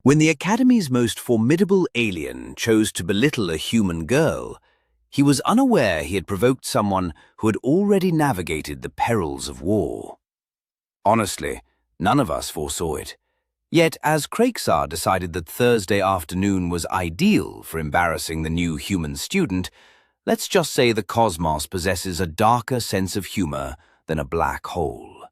When the Academy's most formidable alien chose to belittle a human girl, he was unaware he had provoked someone who had already navigated the perils of war. Honestly, none of us foresaw it. Yet, as Crakesar decided that Thursday afternoon was ideal for embarrassing the new human student, let's just say the cosmos possesses a darker sense of humor than a black hole.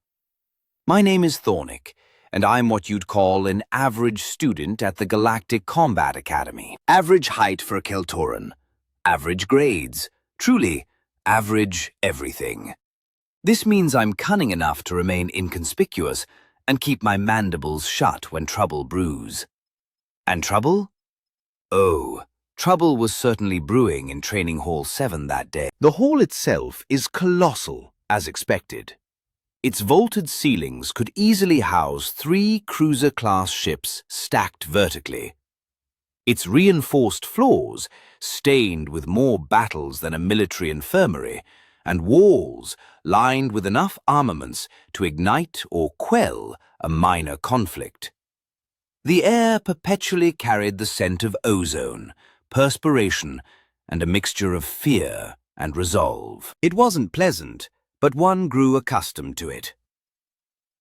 My name is Thornick, and I'm what you'd call an average student at the Galactic Combat Academy. Average height for a Keltoran. Average grades. Truly, average everything. This means I'm cunning enough to remain inconspicuous and keep my mandibles shut when trouble brews. And trouble? Oh, trouble was certainly brewing in Training Hall 7 that day. The hall itself is colossal, as expected. Its vaulted ceilings could easily house 3 cruiser-class ships stacked vertically. Its reinforced floors, stained with more battles than a military infirmary, and walls lined with enough armaments to ignite or quell a minor conflict. The air perpetually carried the scent of ozone, perspiration, and a mixture of fear and resolve. It wasn't pleasant, but one grew accustomed to it.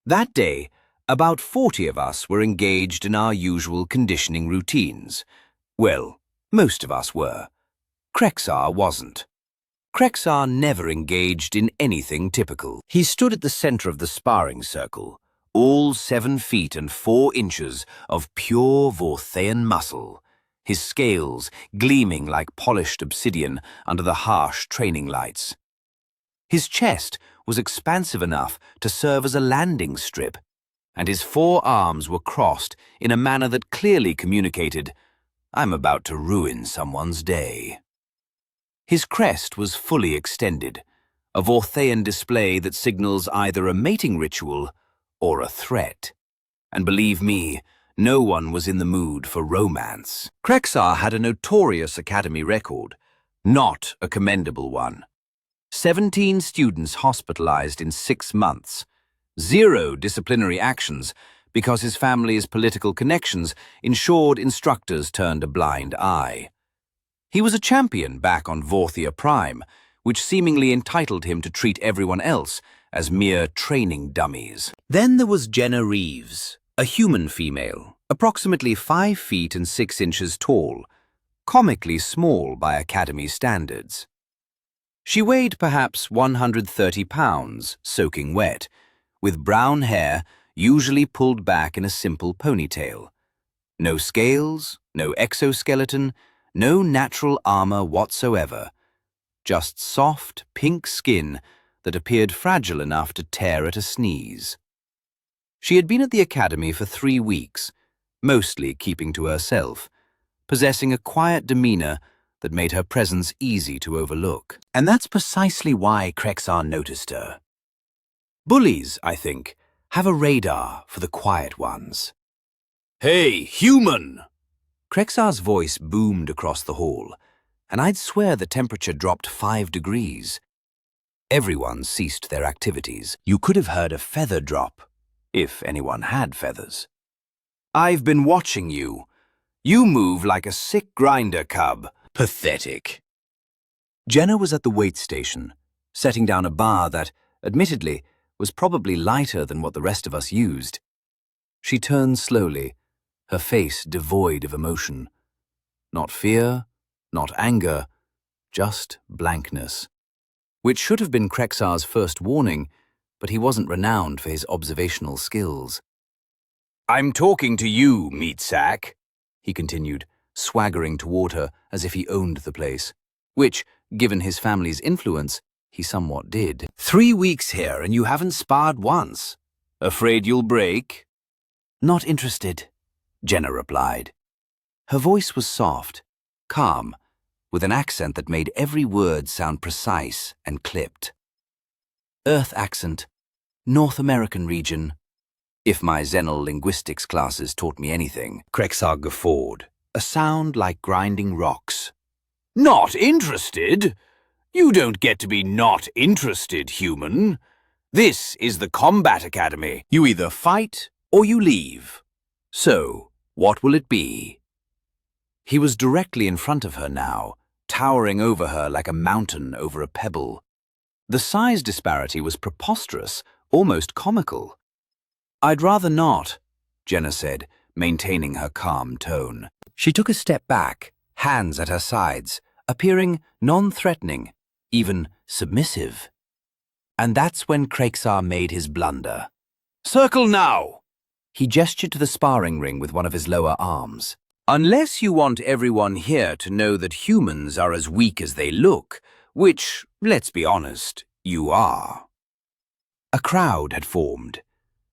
That day, about 40 of us were engaged in our usual conditioning routines. Well, most of us were. Crakesar wasn't. Crakesar never engaged in anything typical. He stood at the center of the sparring circle, all 7 feet and 4 inches of pure Vorthean muscle, his scales gleaming like polished obsidian under the harsh training lights. His chest was expansive enough to serve as a landing strip, and his 4 arms were crossed in a manner that clearly communicated, "I'm about to ruin someone's day." His crest was fully extended, a Vorthean display that signals either a mating ritual or a threat. And believe me, no one was in the mood for romance. Crakesar had a notorious academy record, not a commendable one. 17 students hospitalized in 6 months, 0 disciplinary actions because his family's political connections ensured instructors turned a blind eye. He was a champion back on Vorthia Prime, which seemingly entitled him to treat everyone else as mere training dummies. Then there was Jenna Reeves, a human female, approximately 5 feet and 6 inches tall, comically small by Academy standards. She weighed perhaps 130 pounds, soaking wet, with brown hair usually pulled back in a simple ponytail. No scales, no exoskeleton, no natural armor whatsoever. Just soft, pink skin that appeared fragile enough to tear at a sneeze. She had been at the academy for 3 weeks, mostly keeping to herself, possessing a quiet demeanor that made her presence easy to overlook. And that's precisely why Crakesar noticed her. Bullies, I think, have a radar for the quiet ones. "Hey, human!" Crakesar's voice boomed across the hall, and I'd swear the temperature dropped 5 degrees. Everyone ceased their activities. You could have heard a feather drop, if anyone had feathers. "I've been watching you. You move like a sick grinder cub. Pathetic." Jenna was at the wait station, setting down a bar that, admittedly, was probably lighter than what the rest of us used. She turned slowly, her face devoid of emotion. Not fear, not anger, just blankness. Which should have been Crakesar's first warning, but he wasn't renowned for his observational skills. "I'm talking to you, meat sack," he continued, swaggering toward her as if he owned the place, which, given his family's influence, he somewhat did. 3 weeks here and you haven't sparred once. Afraid you'll break?" "Not interested," Jenna replied. Her voice was soft, calm, with an accent that made every word sound precise and clipped. Earth accent, North American region. If my Zenal linguistics classes taught me anything. Crakesar guffawed, a sound like grinding rocks. "Not interested? You don't get to be not interested, human. This is the Combat Academy. You either fight or you leave. So, What will it be? He was directly in front of her now, towering over her like a mountain over a pebble. The size disparity was preposterous, almost comical. "I'd rather not," Jenna said, maintaining her calm tone. She took a step back, hands at her sides, appearing non-threatening, even submissive. And that's when Craigsar made his blunder. "Circle now!" He gestured to the sparring ring with one of his lower arms. "Unless you want everyone here to know that humans are as weak as they look, which, let's be honest, you are." A crowd had formed.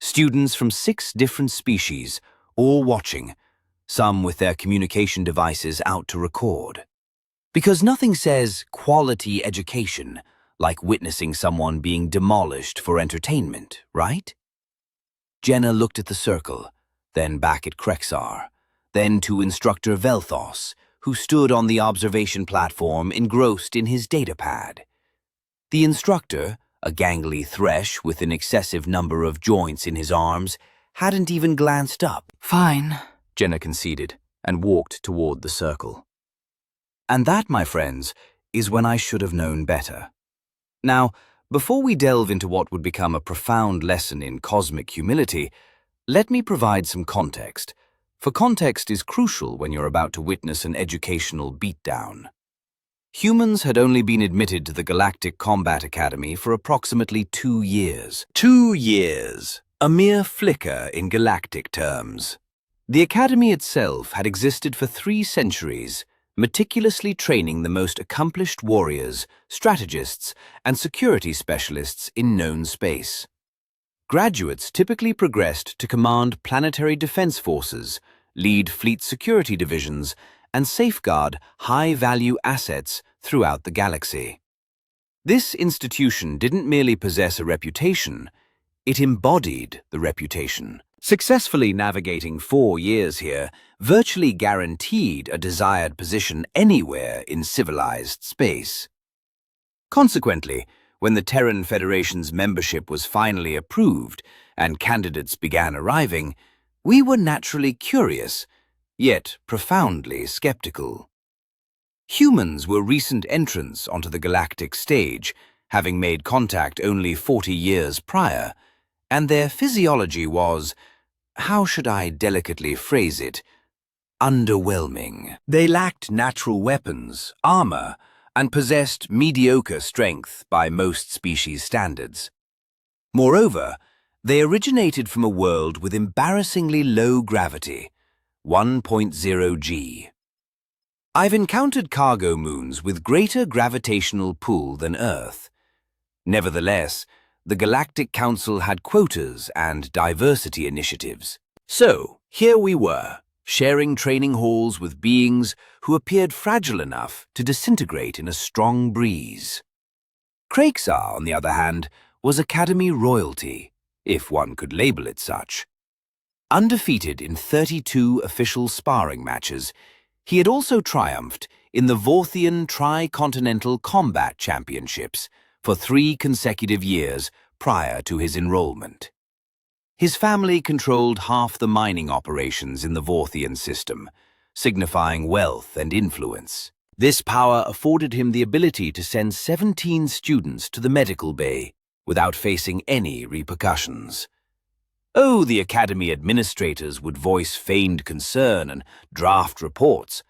Students from 6 different species, all watching, some with their communication devices out to record. Because nothing says quality education like witnessing someone being demolished for entertainment, right? Jenna looked at the circle, then back at Craigsar, then to Instructor Velthos, who stood on the observation platform engrossed in his datapad. The instructor, a gangly thresh with an excessive number of joints in his arms, hadn't even glanced up. "Fine," Jenna conceded, and walked toward the circle. And that, my friends, is when I should have known better. Now, before we delve into what would become a profound lesson in cosmic humility, let me provide some context, for context is crucial when you're about to witness an educational beatdown. Humans had only been admitted to the Galactic Combat Academy for approximately 2 years. 2 years, a mere flicker in galactic terms. The Academy itself had existed for 3 centuries, meticulously training the most accomplished warriors, strategists, and security specialists in known space. Graduates typically progressed to command planetary defense forces, lead fleet security divisions, and safeguard high-value assets throughout the galaxy. This institution didn't merely possess a reputation, it embodied the reputation. Successfully navigating 4 years here virtually guaranteed a desired position anywhere in civilized space. Consequently, when the Terran Federation's membership was finally approved and candidates began arriving, we were naturally curious, yet profoundly skeptical. Humans were recent entrants onto the galactic stage, having made contact only 40 years prior, and their physiology was, how should I delicately phrase it, underwhelming. They lacked natural weapons, armor, and possessed mediocre strength by most species standards. Moreover, they originated from a world with embarrassingly low gravity, 1.0 g. I've encountered cargo moons with greater gravitational pull than Earth. Nevertheless, the Galactic Council had quotas and diversity initiatives. So, here we were, sharing training halls with beings who appeared fragile enough to disintegrate in a strong breeze. Craigsar, on the other hand, was Academy royalty, if one could label it such. Undefeated in 32 official sparring matches, he had also triumphed in the Vorthian Tri-Continental Combat Championships for 3 consecutive years prior to his enrollment. His family controlled half the mining operations in the Vorthian system, signifying wealth and influence. This power afforded him the ability to send 17 students to the medical bay without facing any repercussions. Oh, the Academy administrators would voice feigned concern and draft reports,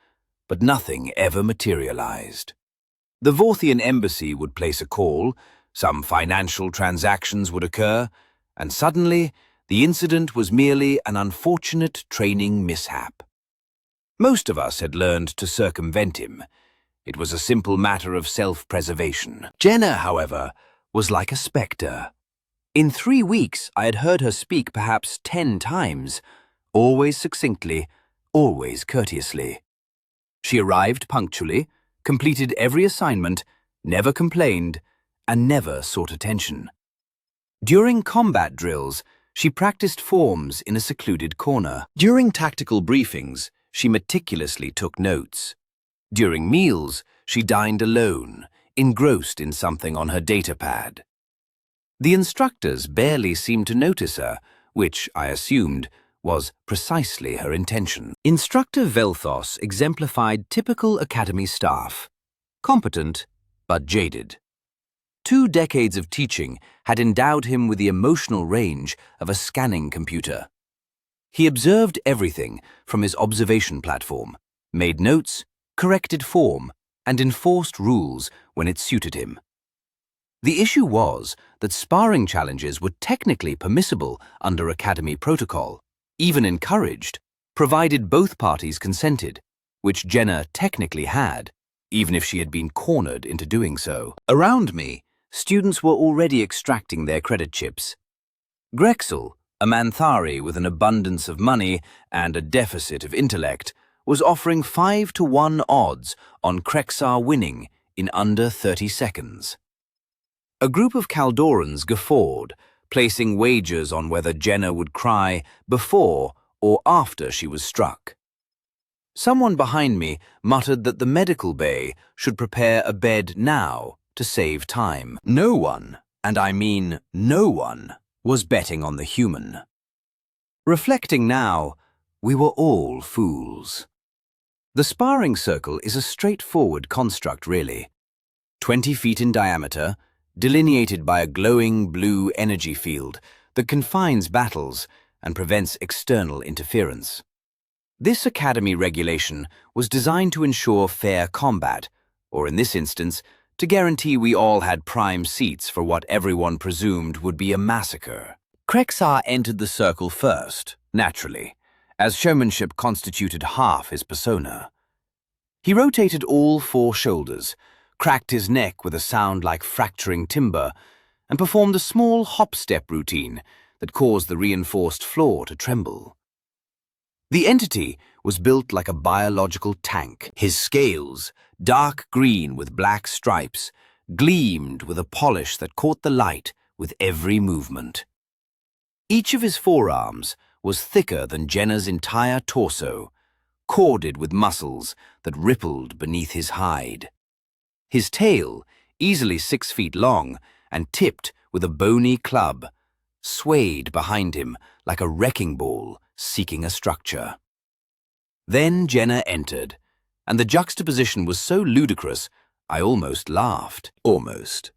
but nothing ever materialized. The Vorthian embassy would place a call, some financial transactions would occur, and suddenly the incident was merely an unfortunate training mishap. Most of us had learned to circumvent him. It was a simple matter of self-preservation. Jenna, however, was like a spectre. In 3 weeks, I had heard her speak perhaps 10 times, always succinctly, always courteously. She arrived punctually, completed every assignment, never complained, and never sought attention. During combat drills, she practiced forms in a secluded corner. During tactical briefings, she meticulously took notes. During meals, she dined alone, engrossed in something on her datapad. The instructors barely seemed to notice her, which, I assumed, was precisely her intention. Instructor Velthos exemplified typical academy staff, competent but jaded. 2 decades of teaching had endowed him with the emotional range of a scanning computer. He observed everything from his observation platform, made notes, corrected form, and enforced rules when it suited him. The issue was that sparring challenges were technically permissible under Academy protocol, even encouraged, provided both parties consented, which Jenna technically had, even if she had been cornered into doing so. Around me, students were already extracting their credit chips. Grexel, a Manthari with an abundance of money and a deficit of intellect, was offering 5-to-1 odds on Krexar winning in under 30 seconds. A group of Kaldorans guffawed, placing wagers on whether Jenna would cry before or after she was struck. Someone behind me muttered that the medical bay should prepare a bed now to save time. No one, and I mean no one, was betting on the human. Reflecting now, we were all fools. The sparring circle is a straightforward construct, really. 20 feet in diameter, delineated by a glowing blue energy field that confines battles and prevents external interference. This Academy regulation was designed to ensure fair combat, or in this instance, to guarantee we all had prime seats for what everyone presumed would be a massacre. Krexar entered the circle first, naturally, as showmanship constituted half his persona. He rotated all 4 shoulders, cracked his neck with a sound like fracturing timber, and performed a small hop-step routine that caused the reinforced floor to tremble. The entity was built like a biological tank. His scales, dark green with black stripes, gleamed with a polish that caught the light with every movement. Each of his forearms was thicker than Jenna's entire torso, corded with muscles that rippled beneath his hide. His tail, easily 6 feet long and tipped with a bony club, swayed behind him like a wrecking ball seeking a structure. Then Jenna entered, and the juxtaposition was so ludicrous I almost laughed. Almost.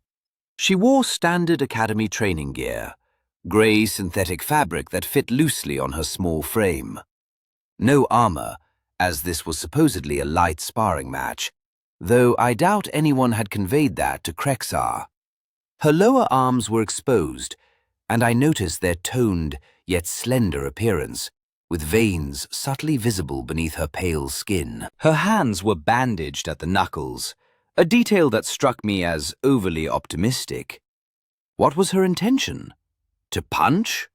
She wore standard Academy training gear, grey synthetic fabric that fit loosely on her small frame. No armor, as this was supposedly a light sparring match, though I doubt anyone had conveyed that to Krexar. Her lower arms were exposed, and I noticed their toned yet slender appearance, with veins subtly visible beneath her pale skin. Her hands were bandaged at the knuckles, a detail that struck me as overly optimistic. What was her intention? To punch?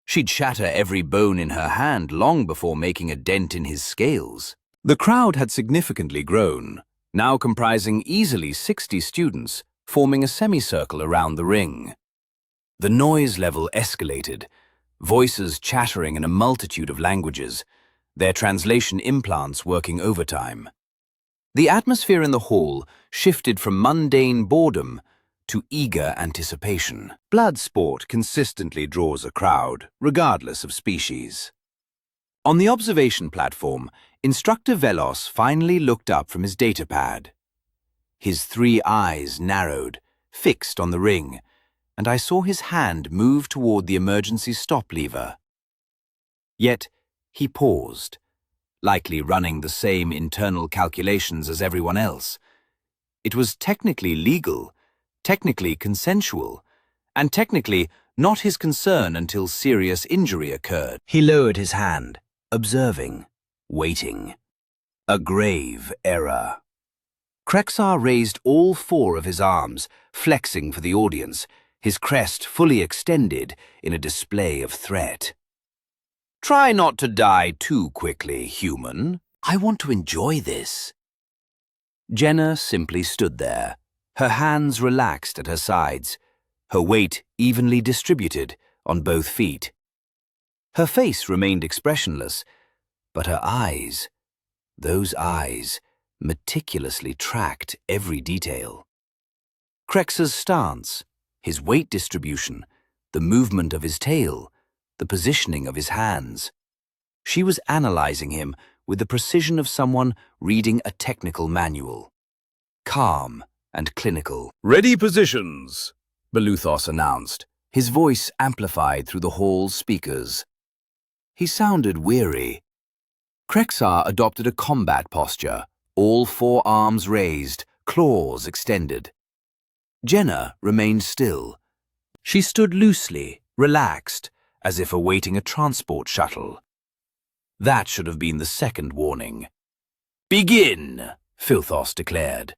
She'd shatter every bone in her hand long before making a dent in his scales. The crowd had significantly grown, now comprising easily 60 students, forming a semicircle around the ring. The noise level escalated, voices chattering in a multitude of languages, their translation implants working overtime. The atmosphere in the hall shifted from mundane boredom to eager anticipation. Blood sport consistently draws a crowd, regardless of species. On the observation platform, Instructor Velos finally looked up from his datapad. His 3 eyes narrowed, fixed on the ring, and I saw his hand move toward the emergency stop lever. Yet, he paused, likely running the same internal calculations as everyone else. It was technically legal, technically consensual, and technically not his concern until serious injury occurred. He lowered his hand, observing, waiting. A grave error. Krexar raised all 4 of his arms, flexing for the audience, his crest fully extended in a display of threat. Try not to die too quickly, human. I want to enjoy this. Jenna simply stood there, her hands relaxed at her sides, her weight evenly distributed on both feet. Her face remained expressionless, but her eyes, those eyes, meticulously tracked every detail. Krexar's stance, his weight distribution, the movement of his tail, the positioning of his hands. She was analyzing him with the precision of someone reading a technical manual. Calm and clinical. "Ready positions," Beluthos announced, his voice amplified through the hall's speakers. He sounded weary. Krexar adopted a combat posture, all four arms raised, claws extended. Jenna remained still. She stood loosely, relaxed, as if awaiting a transport shuttle. That should have been the second warning. "Begin," Filthos declared.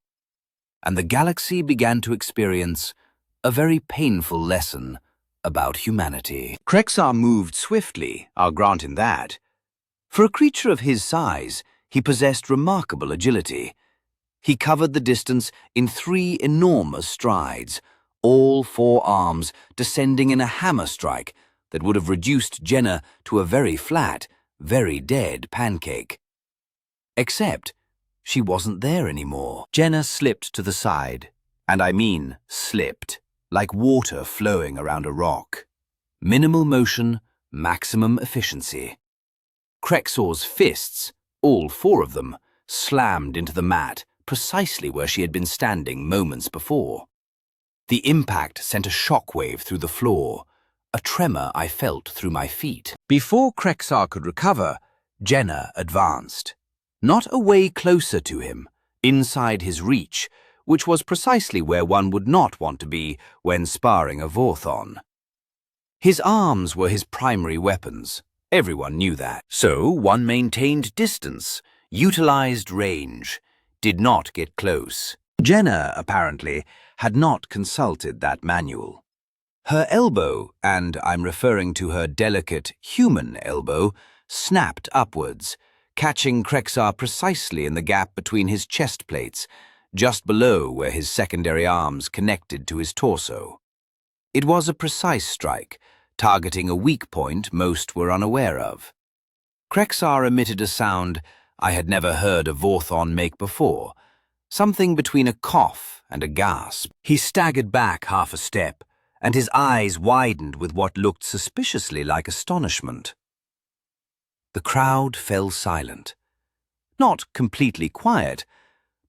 And the galaxy began to experience a very painful lesson about humanity. Krexar moved swiftly, I'll grant him that. For a creature of his size, he possessed remarkable agility. He covered the distance in 3 enormous strides, all 4 arms descending in a hammer strike that would have reduced Jenna to a very flat, very dead pancake. Except she wasn't there anymore. Jenna slipped to the side, and I mean slipped, like water flowing around a rock. Minimal motion, maximum efficiency. Krexor's fists, all 4 of them, slammed into the mat precisely where she had been standing moments before. The impact sent a shockwave through the floor, a tremor I felt through my feet. Before Krexar could recover, Jenna advanced. Not a way closer to him, inside his reach, which was precisely where one would not want to be when sparring a Vorthon. His arms were his primary weapons. Everyone knew that. So one maintained distance, utilized range, did not get close. Jenna, apparently, had not consulted that manual. Her elbow, and I'm referring to her delicate human elbow, snapped upwards, catching Krexar precisely in the gap between his chest plates, just below where his secondary arms connected to his torso. It was a precise strike, targeting a weak point most were unaware of. Krexar emitted a sound I had never heard a Vorthon make before, something between a cough and a gasp. He staggered back half a step, and his eyes widened with what looked suspiciously like astonishment. The crowd fell silent. Not completely quiet,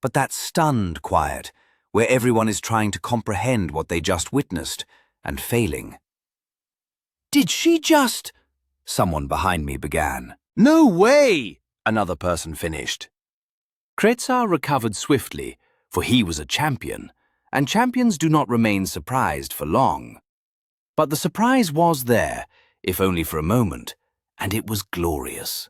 but that stunned quiet, where everyone is trying to comprehend what they just witnessed, and failing. "Did she just—" someone behind me began. "No way!" another person finished. Krexar recovered swiftly, for he was a champion, and champions do not remain surprised for long. But the surprise was there, if only for a moment, and it was glorious.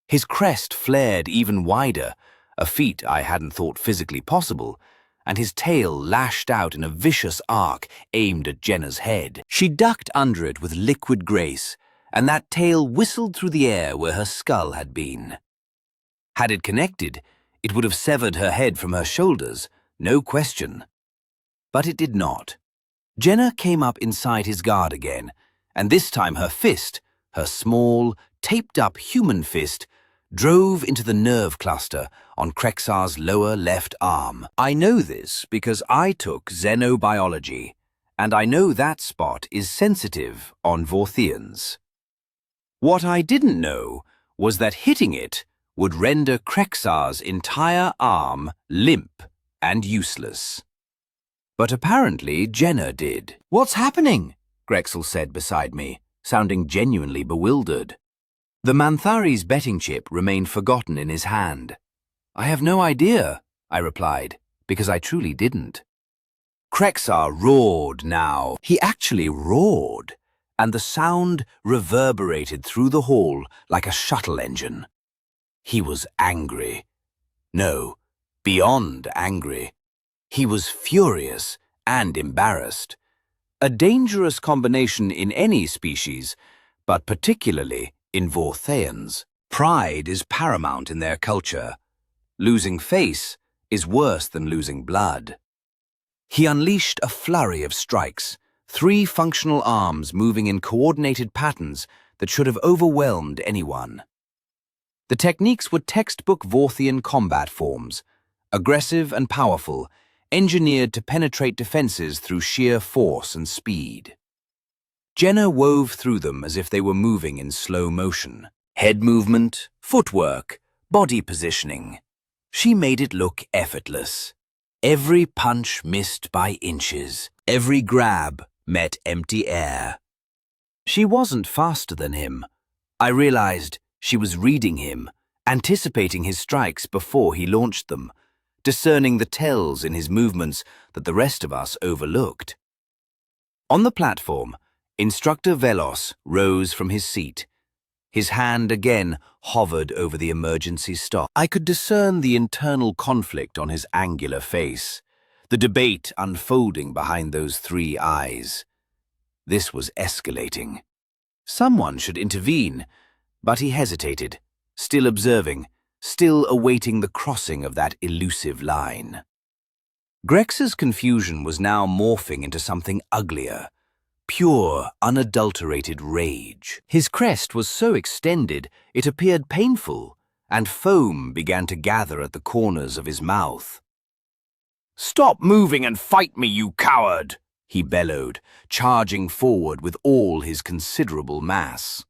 His crest flared even wider, a feat I hadn't thought physically possible, and his tail lashed out in a vicious arc aimed at Jenna's head. She ducked under it with liquid grace, and that tail whistled through the air where her skull had been. Had it connected, it would have severed her head from her shoulders, no question. But it did not. Jenna came up inside his guard again, and this time her fist, her small, taped-up human fist, drove into the nerve cluster on Krexar's lower left arm. I know this because I took xenobiology, and I know that spot is sensitive on Vorthians. What I didn't know was that hitting it would render Krexar's entire arm limp and useless. But apparently Jenna did. "What's happening?" Grexel said beside me, sounding genuinely bewildered. The Manthari's betting chip remained forgotten in his hand. "I have no idea," I replied, because I truly didn't. Krexar roared now. He actually roared, and the sound reverberated through the hall like a shuttle engine. He was angry. No, beyond angry. He was furious and embarrassed. A dangerous combination in any species, but particularly in Vorthians. Pride is paramount in their culture. Losing face is worse than losing blood. He unleashed a flurry of strikes, 3 functional arms moving in coordinated patterns that should have overwhelmed anyone. The techniques were textbook Vorthian combat forms, aggressive and powerful, engineered to penetrate defenses through sheer force and speed. Jenna wove through them as if they were moving in slow motion. Head movement, footwork, body positioning. She made it look effortless. Every punch missed by inches. Every grab met empty air. She wasn't faster than him. I realized she was reading him, anticipating his strikes before he launched them, discerning the tells in his movements that the rest of us overlooked. On the platform, Instructor Velos rose from his seat. His hand again hovered over the emergency stop. I could discern the internal conflict on his angular face, the debate unfolding behind those three eyes. This was escalating. Someone should intervene, but he hesitated, still observing, still awaiting the crossing of that elusive line. Grex's confusion was now morphing into something uglier. Pure, unadulterated rage. His crest was so extended it appeared painful, and foam began to gather at the corners of his mouth. "Stop moving and fight me, you coward!" he bellowed, charging forward with all his considerable mass.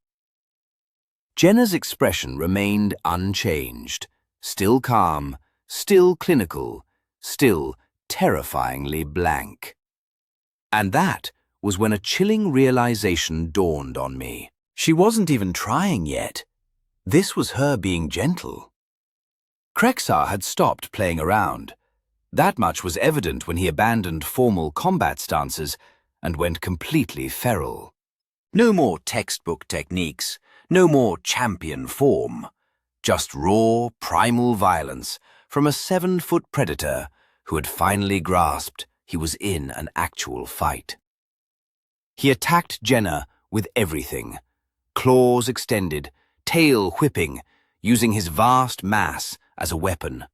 Jenna's expression remained unchanged, still calm, still clinical, still terrifyingly blank. And that was when a chilling realization dawned on me. She wasn't even trying yet. This was her being gentle. Krexar had stopped playing around. That much was evident when he abandoned formal combat stances and went completely feral. No more textbook techniques, no more champion form. Just raw, primal violence from a 7-foot predator who had finally grasped he was in an actual fight. He attacked Jenna with everything, claws extended, tail whipping, using his vast mass as a weapon.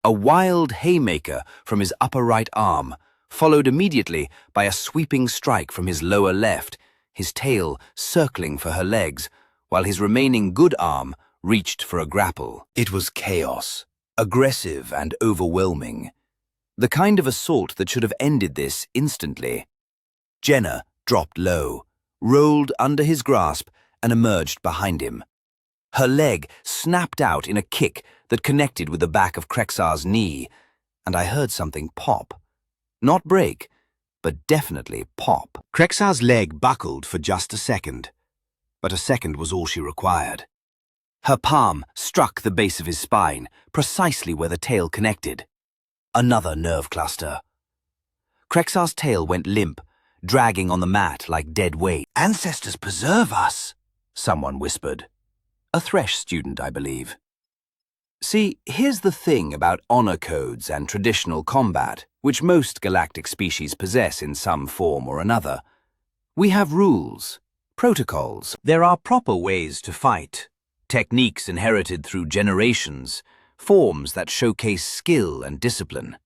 A wild haymaker from his upper right arm, followed immediately by a sweeping strike from his lower left, his tail circling for her legs, while his remaining good arm reached for a grapple. It was chaos, aggressive and overwhelming. The kind of assault that should have ended this instantly. Jenna dropped low, rolled under his grasp, and emerged behind him. Her leg snapped out in a kick that connected with the back of Krexar's knee, and I heard something pop. Not break, but definitely pop. Krexar's leg buckled for just a second, but a second was all she required. Her palm struck the base of his spine, precisely where the tail connected. Another nerve cluster. Krexar's tail went limp, dragging on the mat like dead weight. "Ancestors preserve us," someone whispered. A Thresh student, I believe. See, here's the thing about honor codes and traditional combat, which most galactic species possess in some form or another. We have rules, protocols. There are proper ways to fight, techniques inherited through generations, forms that showcase skill and discipline.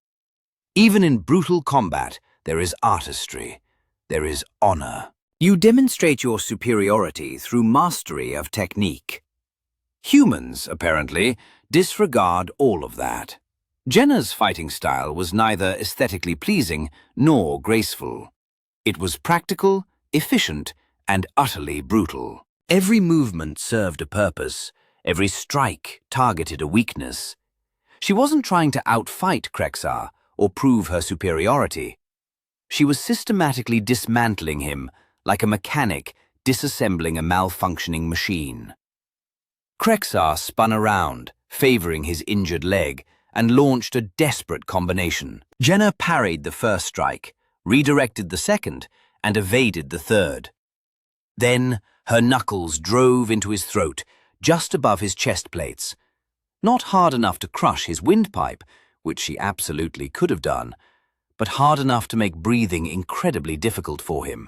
Even in brutal combat, there is artistry. There is honor. You demonstrate your superiority through mastery of technique. Humans, apparently, disregard all of that. Jenna's fighting style was neither aesthetically pleasing nor graceful. It was practical, efficient, and utterly brutal. Every movement served a purpose. Every strike targeted a weakness. She wasn't trying to outfight Krexar or prove her superiority. She was systematically dismantling him like a mechanic disassembling a malfunctioning machine. Krexar spun around, favoring his injured leg, and launched a desperate combination. Jenna parried the first strike, redirected the second, and evaded the third. Then her knuckles drove into his throat, just above his chest plates. Not hard enough to crush his windpipe, which she absolutely could have done, but hard enough to make breathing incredibly difficult for him.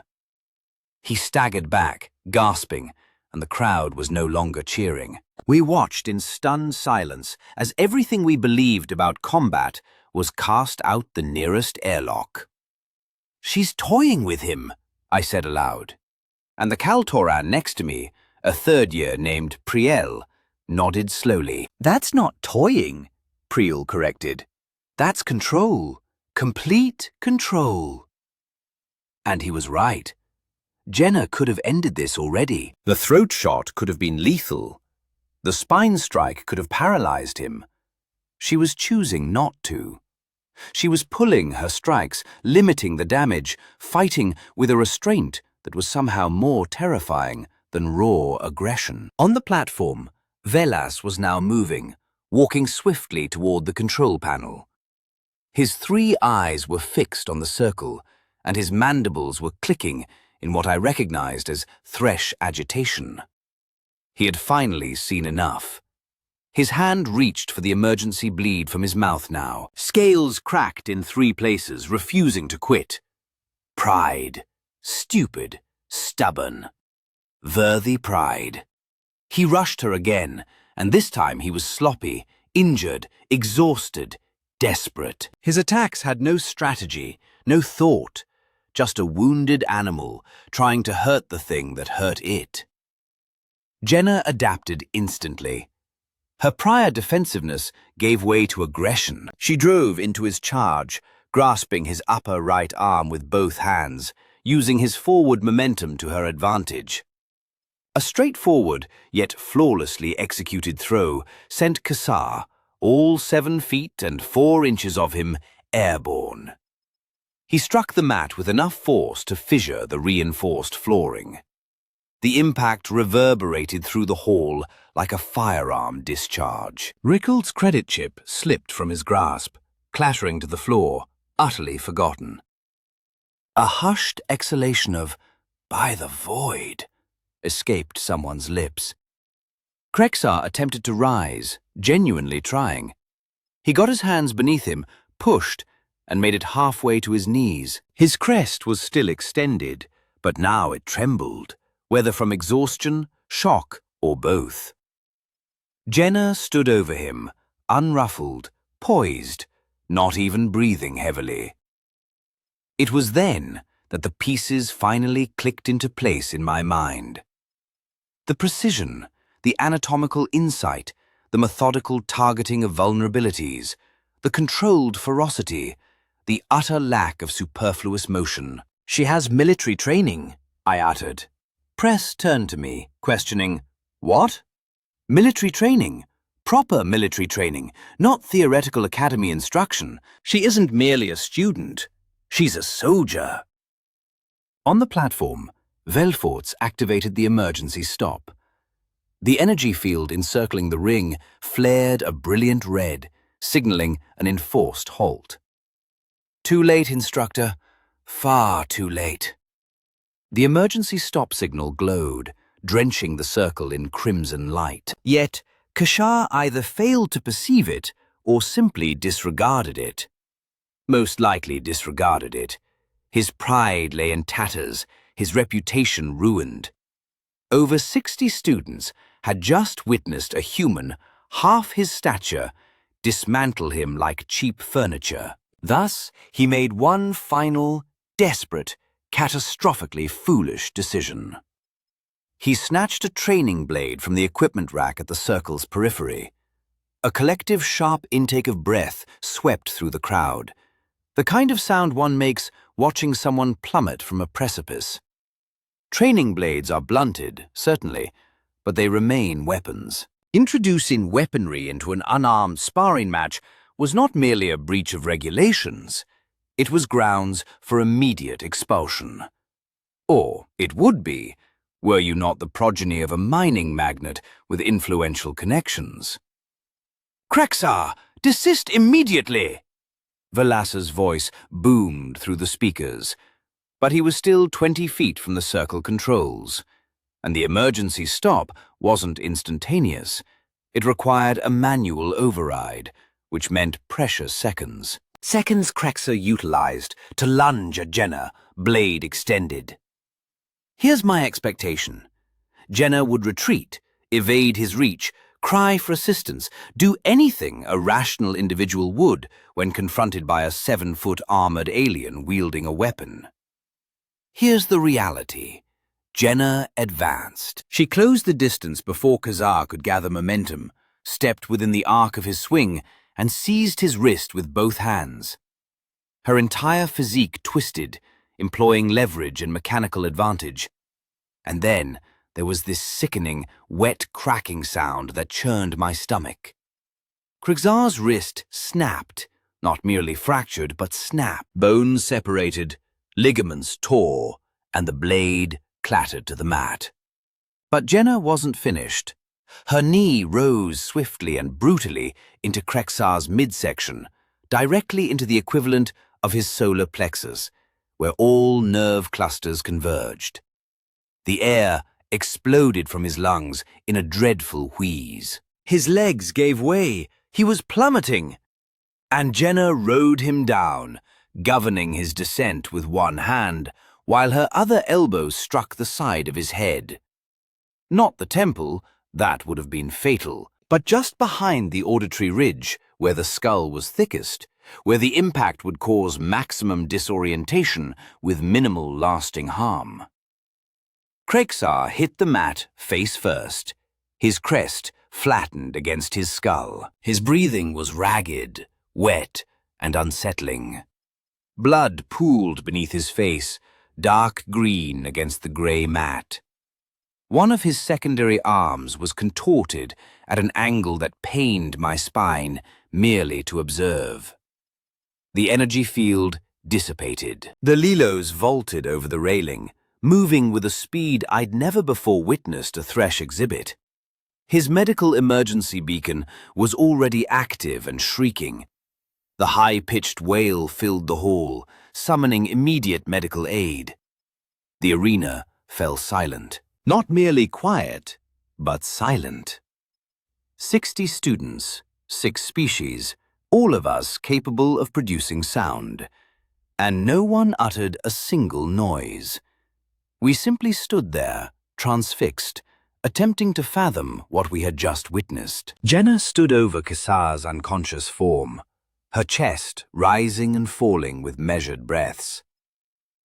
He staggered back, gasping, and the crowd was no longer cheering. We watched in stunned silence as everything we believed about combat was cast out the nearest airlock. "She's toying with him," I said aloud. And the Kaltoran next to me, a third year named Priel, nodded slowly. "That's not toying," Priel corrected. "That's control. Complete control." And he was right. Jenna could have ended this already. The throat shot could have been lethal. The spine strike could have paralyzed him. She was choosing not to. She was pulling her strikes, limiting the damage, fighting with a restraint that was somehow more terrifying than raw aggression. On the platform, Velas was now moving, walking swiftly toward the control panel. His 3 eyes were fixed on the circle, and his mandibles were clicking in what I recognized as thresh agitation. He had finally seen enough. His hand reached for the emergency bleed from his mouth now. Scales cracked in 3 places, refusing to quit. Pride. Stupid. Stubborn. Worthy pride. He rushed her again, and this time he was sloppy, injured, exhausted, desperate. His attacks had no strategy, no thought, just a wounded animal trying to hurt the thing that hurt it. Jenna adapted instantly. Her prior defensiveness gave way to aggression. She drove into his charge, grasping his upper right arm with both hands, using his forward momentum to her advantage. A straightforward, yet flawlessly executed throw sent Kassar, all 7 feet and 4 inches of him, airborne. He struck the mat with enough force to fissure the reinforced flooring. The impact reverberated through the hall like a firearm discharge. Rickles' credit chip slipped from his grasp, clattering to the floor, utterly forgotten. A hushed exhalation of, "By the void," escaped someone's lips. Krexar attempted to rise, genuinely trying. He got his hands beneath him, pushed, and made it halfway to his knees. His crest was still extended, but now it trembled, whether from exhaustion, shock, or both. Jenna stood over him, unruffled, poised, not even breathing heavily. It was then that the pieces finally clicked into place in my mind. The precision, the anatomical insight, the methodical targeting of vulnerabilities, the controlled ferocity, the utter lack of superfluous motion. "She has military training," I uttered. Press turned to me, questioning, "What?" "Military training. Proper military training, not theoretical academy instruction. She isn't merely a student. She's a soldier." On the platform, Velforts activated the emergency stop. The energy field encircling the ring flared a brilliant red, signaling an enforced halt. "Too late, Instructor. Far too late." The emergency stop signal glowed, drenching the circle in crimson light. Yet, Kashar either failed to perceive it or simply disregarded it. Most likely disregarded it. His pride lay in tatters, his reputation ruined. Over 60 students had just witnessed a human, half his stature, dismantle him like cheap furniture. Thus, he made one final, desperate, catastrophically foolish decision. He snatched a training blade from the equipment rack at the circle's periphery. A collective sharp intake of breath swept through the crowd, the kind of sound one makes watching someone plummet from a precipice. Training blades are blunted, certainly, but they remain weapons. Introducing weaponry into an unarmed sparring match was not merely a breach of regulations, it was grounds for immediate expulsion. Or it would be, were you not the progeny of a mining magnate with influential connections. "Krexar, desist immediately!" Velas's voice boomed through the speakers, but he was still 20 feet from the circle controls, and the emergency stop wasn't instantaneous. It required a manual override, which meant precious seconds. Seconds Krexar utilized to lunge at Jenna, blade extended. Here's my expectation. Jenna would retreat, evade his reach, cry for assistance, do anything a rational individual would when confronted by a 7-foot armored alien wielding a weapon. Here's the reality. Jenna advanced. She closed the distance before Kazar could gather momentum, stepped within the arc of his swing, and seized his wrist with both hands. Her entire physique twisted, employing leverage and mechanical advantage. And then there was this sickening, wet cracking sound that churned my stomach. Krixar's wrist snapped, not merely fractured, but snapped. Bones separated, ligaments tore, and the blade clattered to the mat. But Jenna wasn't finished. Her knee rose swiftly and brutally into Krixar's midsection, directly into the equivalent of his solar plexus, where all nerve clusters converged. The air exploded from his lungs in a dreadful wheeze. His legs gave way. He was plummeting. And Jenna rode him down, governing his descent with one hand, while her other elbow struck the side of his head. Not the temple, that would have been fatal, but just behind the auditory ridge, where the skull was thickest, where the impact would cause maximum disorientation with minimal lasting harm. Krixar hit the mat face first, his crest flattened against his skull. His breathing was ragged, wet, and unsettling. Blood pooled beneath his face, dark green against the grey mat. One of his secondary arms was contorted at an angle that pained my spine merely to observe. The energy field dissipated. The Lilos vaulted over the railing, moving with a speed I'd never before witnessed a Thresh exhibit. His medical emergency beacon was already active and shrieking. The high-pitched wail filled the hall, summoning immediate medical aid. The arena fell silent. Not merely quiet, but silent. 60 students, 6 species, all of us capable of producing sound. And no one uttered a single noise. We simply stood there, transfixed, attempting to fathom what we had just witnessed. Jenna stood over Krixar's unconscious form, her chest rising and falling with measured breaths.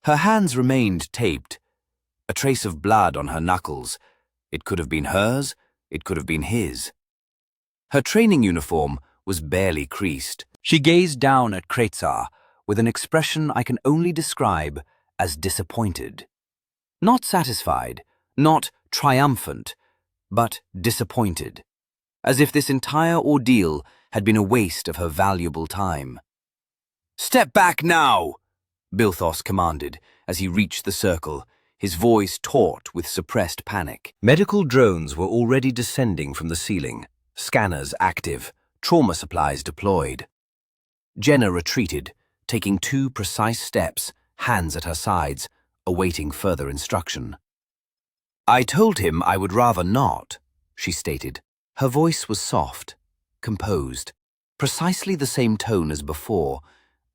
Her hands remained taped, a trace of blood on her knuckles. It could have been hers, it could have been his. Her training uniform was barely creased. She gazed down at Krixar with an expression I can only describe as disappointed. Not satisfied, not triumphant, but disappointed, as if this entire ordeal had been a waste of her valuable time. "Step back now!" Bilthos commanded as he reached the circle, his voice taut with suppressed panic. Medical drones were already descending from the ceiling, scanners active, trauma supplies deployed. Jenna retreated, taking 2 precise steps, hands at her sides, awaiting further instruction. "I told him I would rather not," she stated. Her voice was soft, composed, precisely the same tone as before,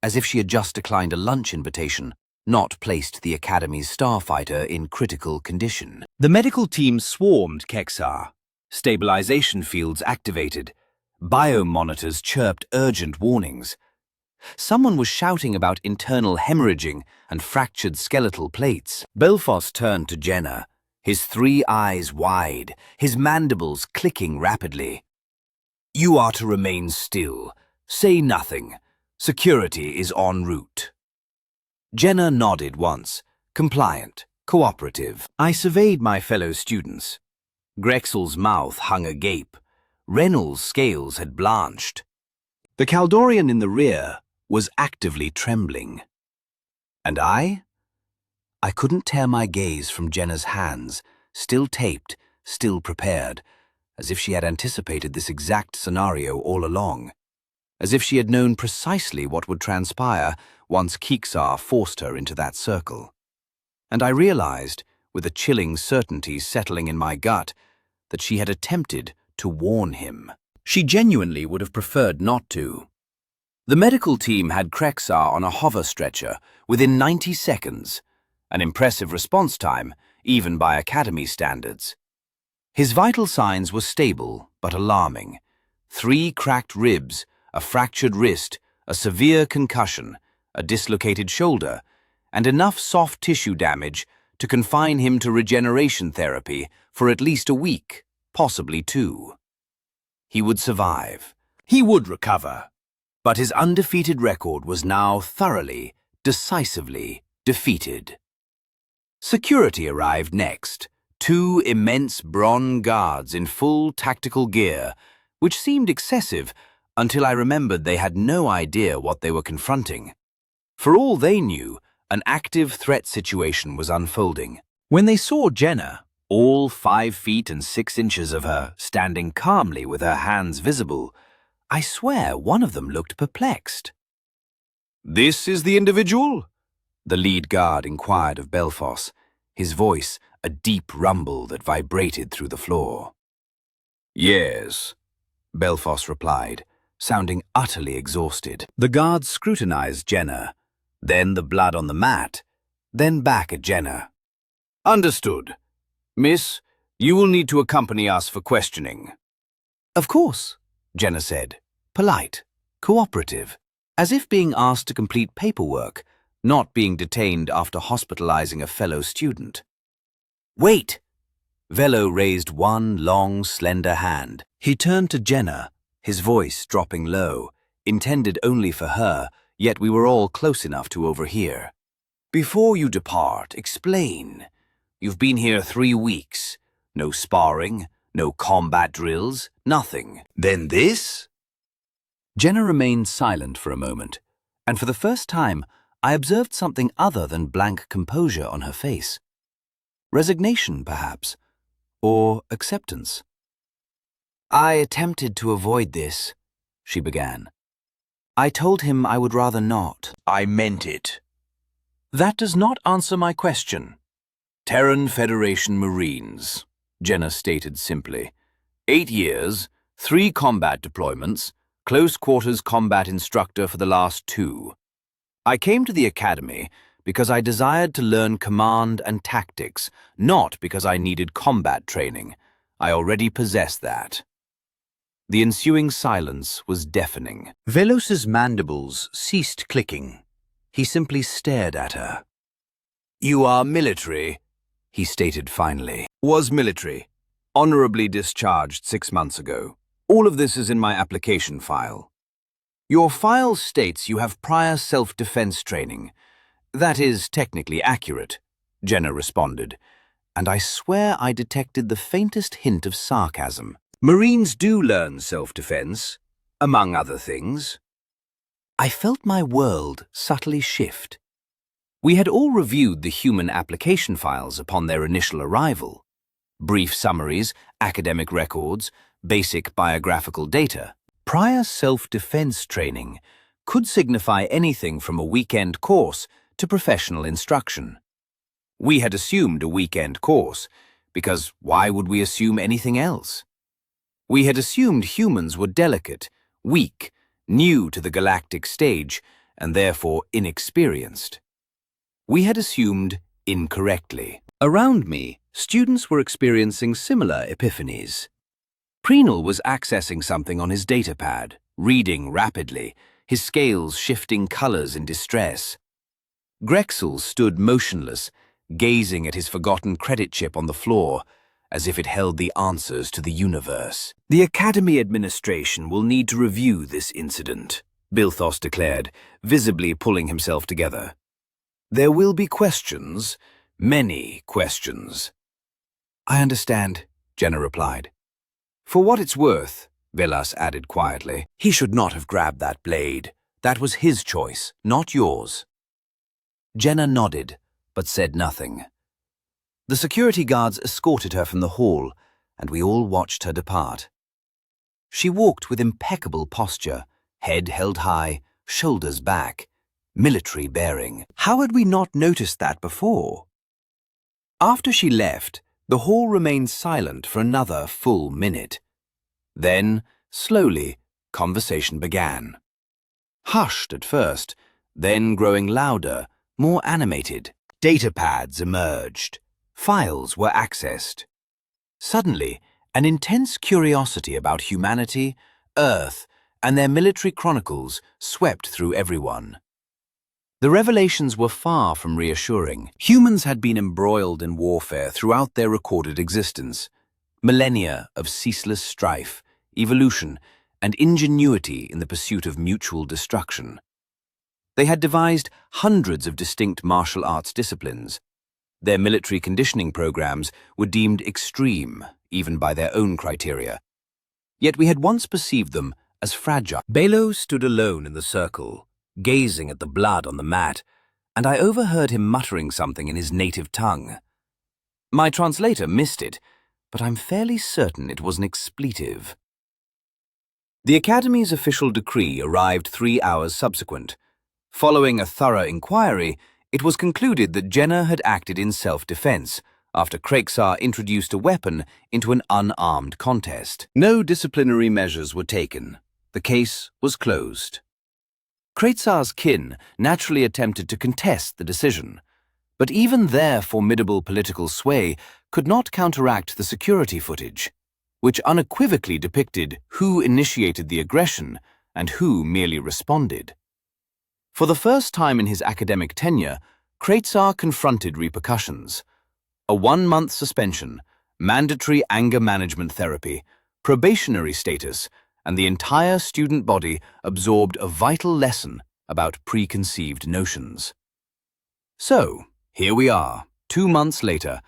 as if she had just declined a lunch invitation, not placed the Academy's starfighter in critical condition. The medical team swarmed Krixar. Stabilization fields activated. Biomonitors chirped urgent warnings. Someone was shouting about internal hemorrhaging and fractured skeletal plates. Belfast turned to Jenna, his 3 eyes wide, his mandibles clicking rapidly. "You are to remain still. Say nothing. Security is en route." Jenna nodded once, compliant, cooperative. I surveyed my fellow students. Grexel's mouth hung agape. Reynolds' scales had blanched. The Kaldorian in the rear was actively trembling. And I? I couldn't tear my gaze from Jenna's hands, still taped, still prepared, as if she had anticipated this exact scenario all along, as if she had known precisely what would transpire once Krixar forced her into that circle. And I realized, with a chilling certainty settling in my gut, that she had attempted to warn him. She genuinely would have preferred not to. The medical team had Krixar on a hover stretcher within 90 seconds, an impressive response time, even by Academy standards. His vital signs were stable but alarming. 3 cracked ribs, a fractured wrist, a severe concussion, a dislocated shoulder, and enough soft tissue damage to confine him to regeneration therapy for at least a week, possibly 2. He would survive. He would recover. But his undefeated record was now thoroughly, decisively defeated. Security arrived next, two immense bronze guards in full tactical gear, which seemed excessive until I remembered they had no idea what they were confronting. For all they knew, an active threat situation was unfolding. When they saw Jenna, all 5 feet and 6 inches of her, standing calmly with her hands visible, I swear one of them looked perplexed. "This is the individual?" the lead guard inquired of Belfos, his voice a deep rumble that vibrated through the floor. "Yes," Belfos replied, sounding utterly exhausted. The guard scrutinized Jenna, then the blood on the mat, then back at Jenna. "Understood. Miss, you will need to accompany us for questioning." "Of course," Jenna said, polite, cooperative, as if being asked to complete paperwork, not being detained after hospitalizing a fellow student. "Wait!" Velo raised one long, slender hand. He turned to Jenna, his voice dropping low, intended only for her, yet we were all close enough to overhear. "Before you depart, explain. You've been here 3 weeks. No sparring, no combat drills, nothing. Then this?" Jenna remained silent for a moment, and for the first time, I observed something other than blank composure on her face. Resignation, perhaps, or acceptance. "I attempted to avoid this," she began. "I told him I would rather not." "I meant it." "That does not answer my question." "Terran Federation Marines," Jenna stated simply. 8 years, 3 combat deployments, close quarters combat instructor for the last 2. I came to the academy because I desired to learn command and tactics, not because I needed combat training. I already possessed that. The ensuing silence was deafening. Velos's mandibles ceased clicking. He simply stared at her. "You are military," he stated finally. "Was military. Honorably discharged 6 months ago. All of this is in my application file. Your file states you have prior self-defense training. That is technically accurate," Jenna responded, and I swear I detected the faintest hint of sarcasm. "Marines do learn self-defense, among other things." I felt my world subtly shift. We had all reviewed the human application files upon their initial arrival. Brief summaries, academic records, basic biographical data. Prior self-defense training could signify anything from a weekend course to professional instruction. We had assumed a weekend course, because why would we assume anything else? We had assumed humans were delicate, weak, new to the galactic stage, and therefore inexperienced. We had assumed incorrectly. Around me, students were experiencing similar epiphanies. Prenal was accessing something on his datapad, reading rapidly, his scales shifting colors in distress. Grexel stood motionless, gazing at his forgotten credit chip on the floor, as if it held the answers to the universe. "The Academy administration will need to review this incident," Bilthos declared, visibly pulling himself together. "There will be questions, many questions." "I understand," Jenna replied. "For what it's worth," Velas added quietly, "he should not have grabbed that blade. That was his choice, not yours." Jenna nodded, but said nothing. The security guards escorted her from the hall, and we all watched her depart. She walked with impeccable posture, head held high, shoulders back, military bearing. How had we not noticed that before? After she left, the hall remained silent for another full minute. Then, slowly, conversation began. Hushed at first, then growing louder, more animated. Datapads emerged. Files were accessed. Suddenly, an intense curiosity about humanity, Earth, and their military chronicles swept through everyone. The revelations were far from reassuring. Humans had been embroiled in warfare throughout their recorded existence. Millennia of ceaseless strife, evolution, and ingenuity in the pursuit of mutual destruction. They had devised hundreds of distinct martial arts disciplines. Their military conditioning programs were deemed extreme, even by their own criteria. Yet we had once perceived them as fragile. Belo stood alone in the circle, gazing at the blood on the mat, and I overheard him muttering something in his native tongue. My translator missed it, but I'm fairly certain it was an expletive. The Academy's official decree arrived 3 hours subsequent. Following a thorough inquiry, it was concluded that Jenna had acted in self-defense after Crakesar introduced a weapon into an unarmed contest. No disciplinary measures were taken. The case was closed. Crakesar's kin naturally attempted to contest the decision, but even their formidable political sway could not counteract the security footage, which unequivocally depicted who initiated the aggression and who merely responded. For the first time in his academic tenure, Crakesar confronted repercussions. A 1-month suspension, mandatory anger management therapy, probationary status, and the entire student body absorbed a vital lesson about preconceived notions. So, here we are, 2 months later,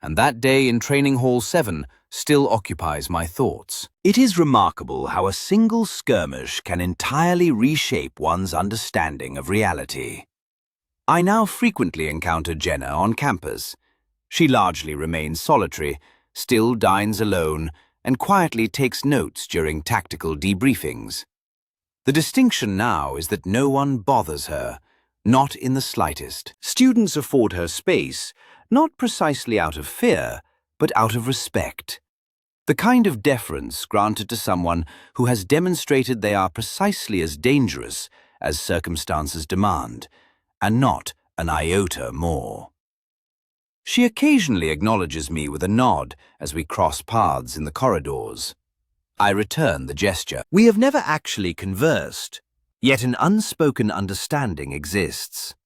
and that day in Training Hall 7 still occupies my thoughts. It is remarkable how a single skirmish can entirely reshape one's understanding of reality. I now frequently encounter Jenna on campus. She largely remains solitary, still dines alone, and quietly takes notes during tactical debriefings. The distinction now is that no one bothers her, not in the slightest. Students afford her space, not precisely out of fear, but out of respect. The kind of deference granted to someone who has demonstrated they are precisely as dangerous as circumstances demand, and not an iota more. She occasionally acknowledges me with a nod as we cross paths in the corridors. I return the gesture. We have never actually conversed, yet an unspoken understanding exists.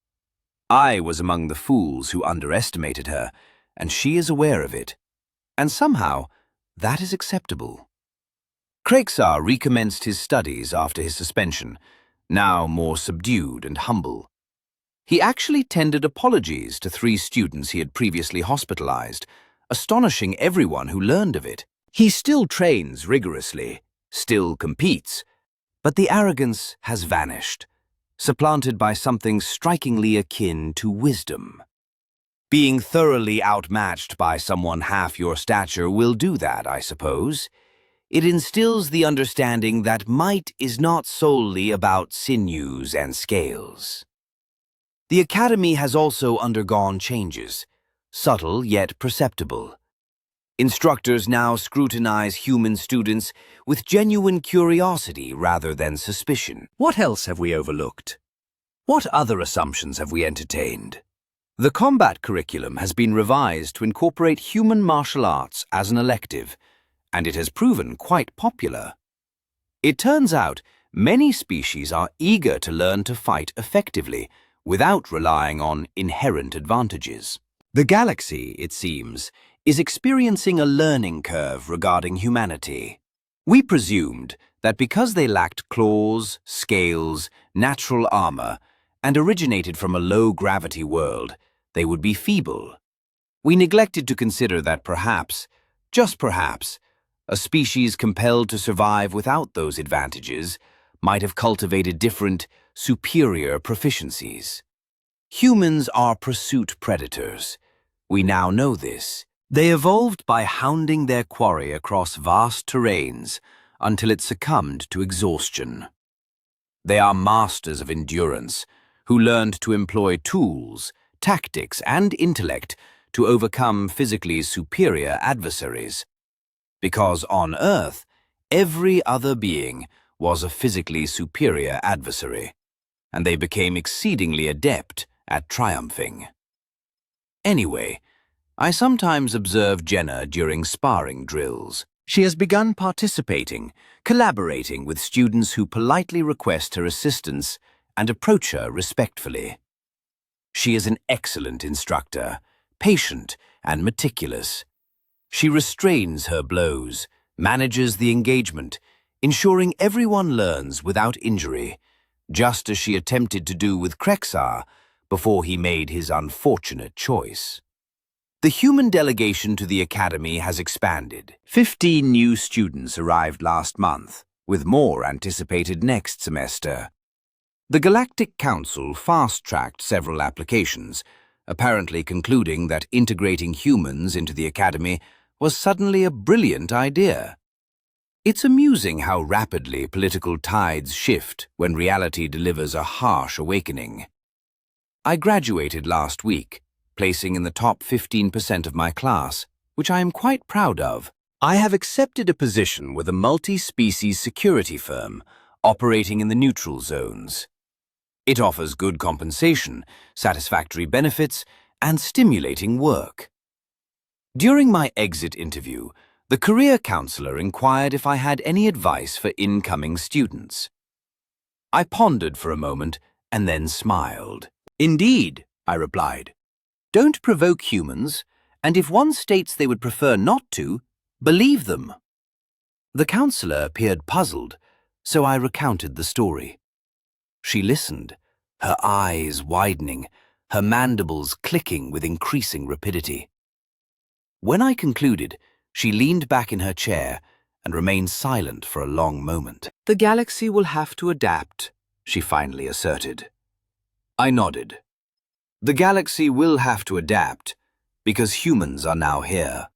I was among the fools who underestimated her, and she is aware of it. And somehow, that is acceptable. Crakesar recommenced his studies after his suspension, now more subdued and humble. He actually tendered apologies to 3 students he had previously hospitalized, astonishing everyone who learned of it. He still trains rigorously, still competes, but the arrogance has vanished, supplanted by something strikingly akin to wisdom. Being thoroughly outmatched by someone half your stature will do that, I suppose. It instills the understanding that might is not solely about sinews and scales. The Academy has also undergone changes, subtle yet perceptible. Instructors now scrutinize human students with genuine curiosity rather than suspicion. What else have we overlooked? What other assumptions have we entertained? The combat curriculum has been revised to incorporate human martial arts as an elective, and it has proven quite popular. It turns out many species are eager to learn to fight effectively, without relying on inherent advantages. The galaxy, it seems, is experiencing a learning curve regarding humanity. We presumed that because they lacked claws, scales, natural armor, and originated from a low-gravity world, they would be feeble. We neglected to consider that perhaps, just perhaps, a species compelled to survive without those advantages might have cultivated different, superior proficiencies. Humans are pursuit predators. We now know this. They evolved by hounding their quarry across vast terrains until it succumbed to exhaustion. They are masters of endurance, who learned to employ tools, tactics, and intellect to overcome physically superior adversaries. Because on Earth, every other being was a physically superior adversary, and they became exceedingly adept at triumphing. Anyway, I sometimes observe Jenna during sparring drills. She has begun participating, collaborating with students who politely request her assistance and approach her respectfully. She is an excellent instructor, patient and meticulous. She restrains her blows, manages the engagement, ensuring everyone learns without injury, just as she attempted to do with Krexar before he made his unfortunate choice. The human delegation to the Academy has expanded. 15 new students arrived last month, with more anticipated next semester. The Galactic Council fast-tracked several applications, apparently concluding that integrating humans into the Academy was suddenly a brilliant idea. It's amusing how rapidly political tides shift when reality delivers a harsh awakening. I graduated last week, placing in the top 15% of my class, which I am quite proud of. I have accepted a position with a multi-species security firm operating in the neutral zones. It offers good compensation, satisfactory benefits, and stimulating work. During my exit interview, the career counselor inquired if I had any advice for incoming students. I pondered for a moment and then smiled. "Indeed," I replied. "Don't provoke humans, and if one states they would prefer not to, believe them." The counselor appeared puzzled, so I recounted the story. She listened, her eyes widening, her mandibles clicking with increasing rapidity. When I concluded, she leaned back in her chair and remained silent for a long moment. "The galaxy will have to adapt," she finally asserted. I nodded. "The galaxy will have to adapt because humans are now here.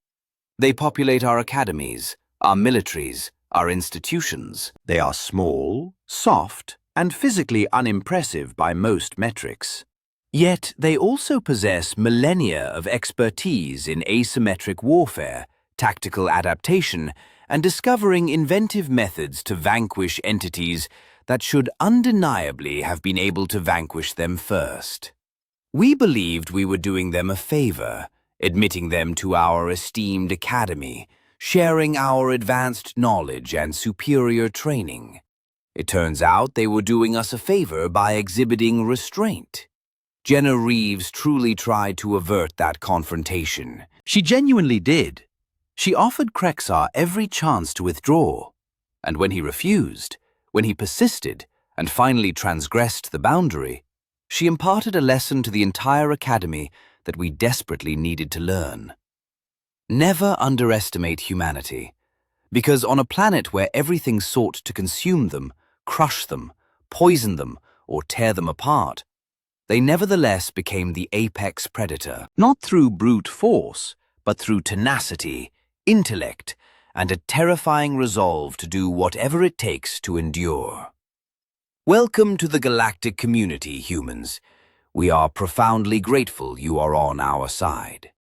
They populate our academies, our militaries, our institutions. They are small, soft, and physically unimpressive by most metrics. Yet they also possess millennia of expertise in asymmetric warfare, tactical adaptation, and discovering inventive methods to vanquish entities that should undeniably have been able to vanquish them first. We believed we were doing them a favor, admitting them to our esteemed academy, sharing our advanced knowledge and superior training. It turns out they were doing us a favor by exhibiting restraint. Jenna Reeves truly tried to avert that confrontation. She genuinely did. She offered Krexar every chance to withdraw, and when he refused, when he persisted and finally transgressed the boundary, she imparted a lesson to the entire academy that we desperately needed to learn. Never underestimate humanity, because on a planet where everything sought to consume them, crush them, poison them, or tear them apart, they nevertheless became the apex predator, not through brute force, but through tenacity, intellect, and a terrifying resolve to do whatever it takes to endure. Welcome to the galactic community, humans. We are profoundly grateful you are on our side.